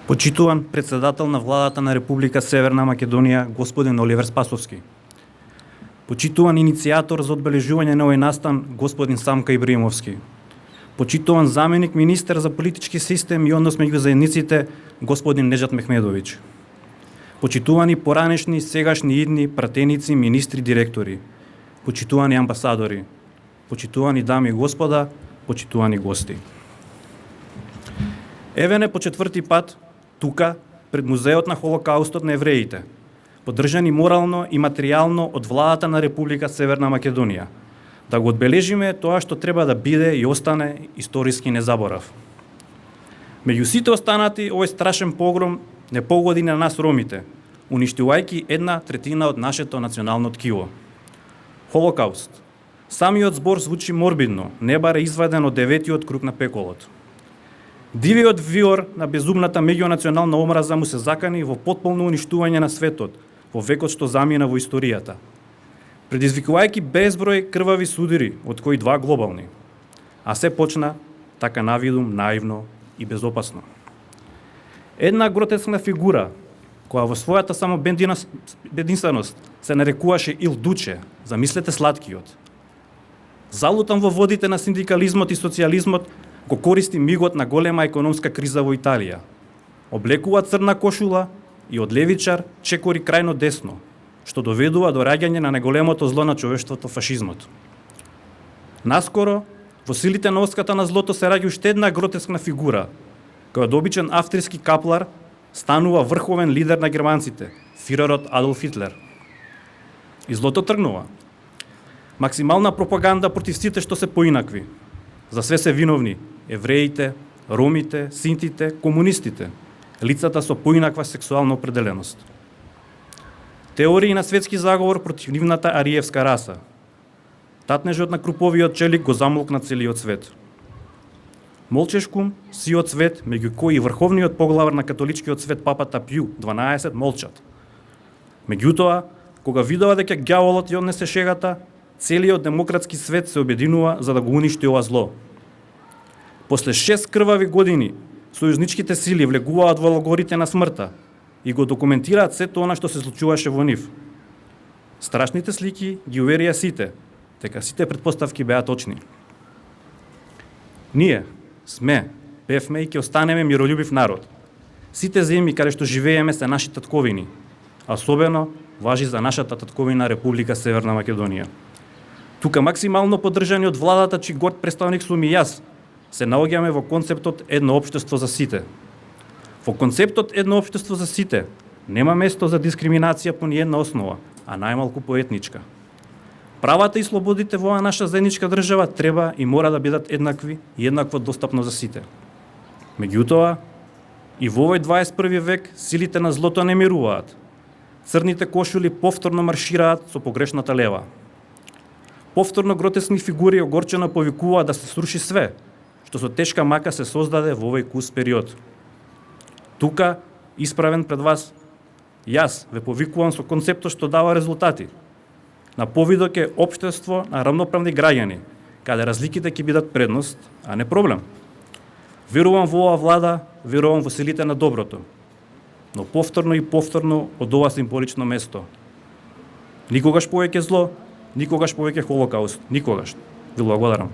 Почитуван председател на владата на Република Северна Македонија, господин Оливер Спасовски. Почитуван иницијатор за одбележување на овој настан, господин Самка Ибраимовски. Почитуван заменик министер за политички систем и однос меѓу заедниците, господин Нежат Мехмедовиќ. Почитувани поранешни, сегашни и идни пратеници, министри, директори. Почитувани амбасадори. Почитувани дами и господа, почитувани гости. Еве не по четврти пат тука, пред Музеот на Холокаустот на евреите, поддржани морално и материјално од владата на Република Северна Македонија, да го одбележиме тоа што треба да биде и остане историски незаборав. Меѓу сите останати, овој страшен погром не погоди на нас ромите, уништувајќи 1/3 од нашето национално ткиво. Холокауст. Самиот збор звучи морбидно, не баре изваден од 9-тиот круг на пеколот. Дивиот виор на безумната меѓунационална омраза му се закани во потполно уништување на светот, во векот што замина во историјата, предизвикувајќи безброј крвави судири, од кои 2 глобални. А се почна така навидум, наивно и безопасно. Една гротескна фигура, која во својата само бединственост се нарекуваше Ил Дуче, замислете сладкиот. Залутан во водите на синдикализмот и социјализмот, го користи мигот на голема економска криза во Италија. Облекува црна кошула и од левичар чекори крајно десно, што доведува до раѓање на најголемото зло на човештвото, фашизмот. Наскоро, во силите на оската на злото се раѓа уште една гротескна фигура, која од обичен австрийски каплар станува врховен лидер на германците, фирерот Адолф Хитлер. И злото тргнува. Максимална пропаганда против сите што се поинакви. За све се виновни евреите, ромите, синтите, комунистите, лицата со поинаква сексуална определеност. Теории на светски заговор против нивната ариевска раса. Татнежот на круповиот челик го замолкна целиот свет. Молчешкум, сиот свет, меѓу кои и врховниот поглавар на католичкиот свет папата Пју 12 молчат. Меѓутоа, кога видува дека ѓаволот ја однесе шегата, целиот демократски свет се обединува за да го уништи ова зло. После 6 крвави години, сојузничките сили влегуваат во логорите на смртта и го документираат сето она што се случуваше во нив. Страшните слики ги уверија сите, дека сите претпоставки беа точни. Ние сме, бевме и ќе останеме миролюбив народ. Сите земји каде што живееме се наши татковини, а особено важи за нашата татковина Република Северна Македонија. Тука максимално поддржани од владата, чиј горд представник сум и јас, се наоѓаме во концептот едно општество за сите. Во концептот едно општество за сите нема место за дискриминација по ниедна основа, а најмалку по етничка. Правата и слободите во оваа наша заедничка држава треба и мора да бидат еднакви и еднакво достапно за сите. Меѓутоа, и во овој 21 век силите на злото не мируваат. Црните кошули повторно маршираат со погрешната лева. Повторно гротескни фигури огорчено повикуваат да се сруши све, што со тешка мака се создаде во овој кус период. Тука, исправен пред вас, јас ве повикувам со концептот што дава резултати. На повидок е општество на рамноправни граѓани, каде разликите ќе бидат предност, а не проблем. Верувам во оваа влада, верувам во силите на доброто, но повторно и повторно од ова символично место. Никогаш повеќе зло, никогаш повеќе Холокауст, никогаш. Ви благодарам.